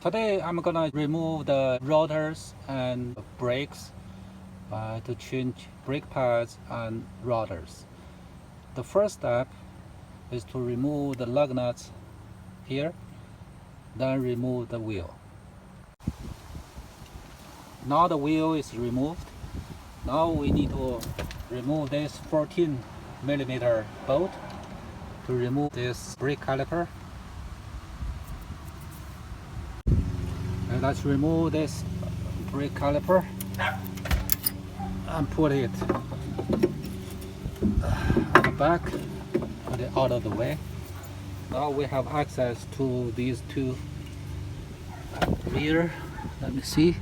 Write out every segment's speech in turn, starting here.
Today I'm gonna remove the rotors and brakes to change brake pads and rotors. The first step is to remove the lug nuts here, then remove the wheel. Now the wheel is removed. Now we need to remove this 14mm bolt to remove this brake caliper. And let's remove this brake caliper and put it on the back, put it out of the way. Now we have access to these two rear. Let me see.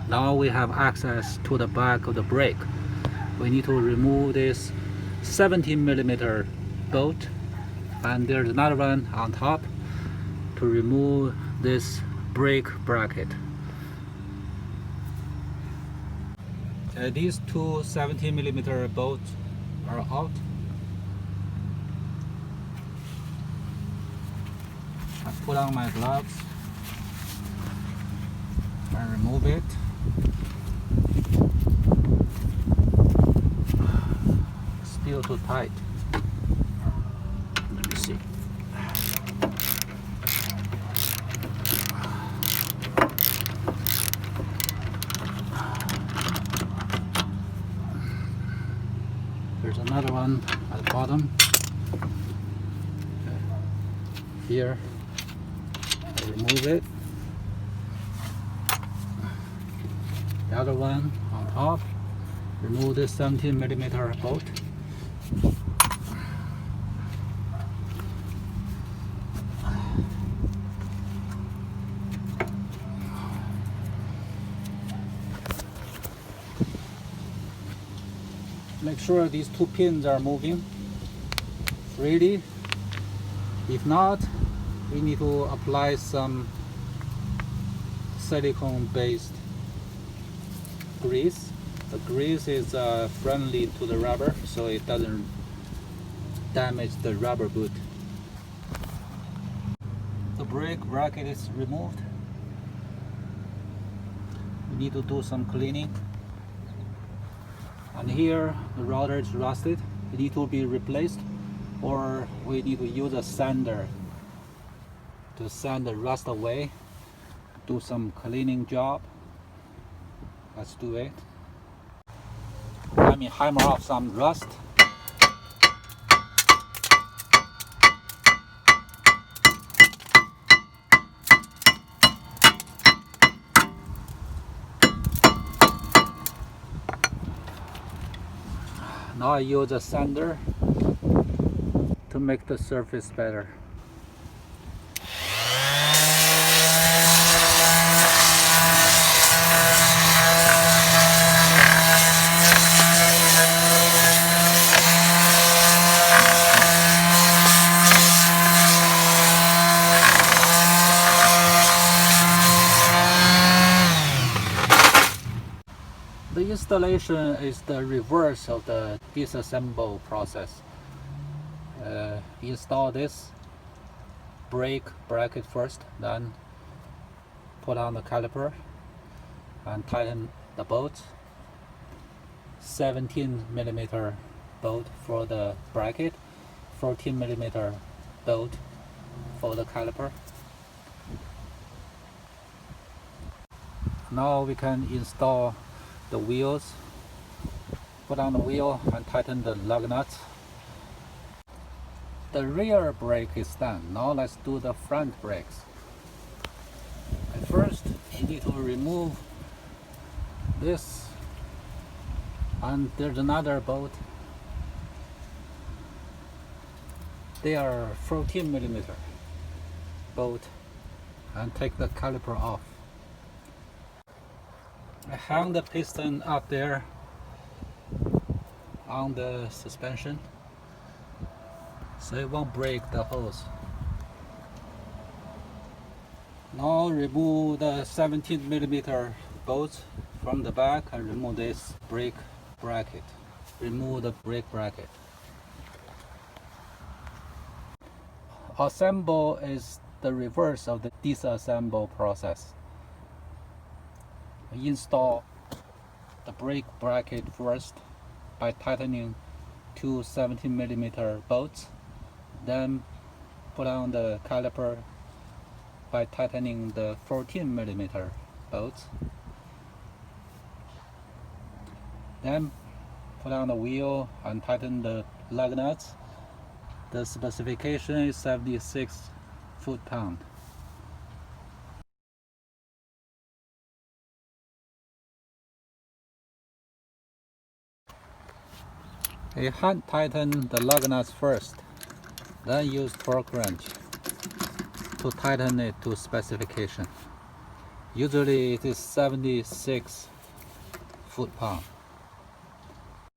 Now we have access to the back of the brake. We need to remove this 17mm bolt, and there's another one on top to remove this brake bracket. These two 17mm bolts are out. I put on my gloves and remove it. Still too tight. Let me see. There's another one at the bottom. Here, I remove it. The other one on top, remove this 17mm bolt. Make sure these two pins are moving freely. If not, we need to apply some silicone-based grease. The grease is friendly to the rubber, so it doesn't damage the rubber boot. The brake bracket is removed. We need to do some cleaning. And here the rotor is rusted. It needs to be replaced, or we need to use a sander to sand the rust away. Do some cleaning job. Let's do it. Let me hammer off some rust. Now I use a sander to make the surface better. The installation is the reverse of the disassemble process. Install this brake bracket first, then put on the caliper and tighten the bolts. 17mm bolt for the bracket, 14mm bolt for the caliper. Now we can install the wheels. Put on the wheel and tighten the lug nuts. The rear brake is done. Now let's do the front brakes. At first, you need to remove this, and there's another bolt. They are 14mm bolt, and take the caliper off. I hang the piston up there on the suspension so it won't break the hose. Now remove the 17mm bolts from the back and remove this brake bracket. Remove the brake bracket. Assemble is the reverse of the disassemble process. Install the brake bracket first by tightening two 17mm bolts, then put on the caliper by tightening the 14mm bolts, then put on the wheel and tighten the lug nuts. The specification is 76 foot-pound. Hand tighten the lug nuts first, then use torque wrench to tighten it to specification. Usually it is 76 foot-pound.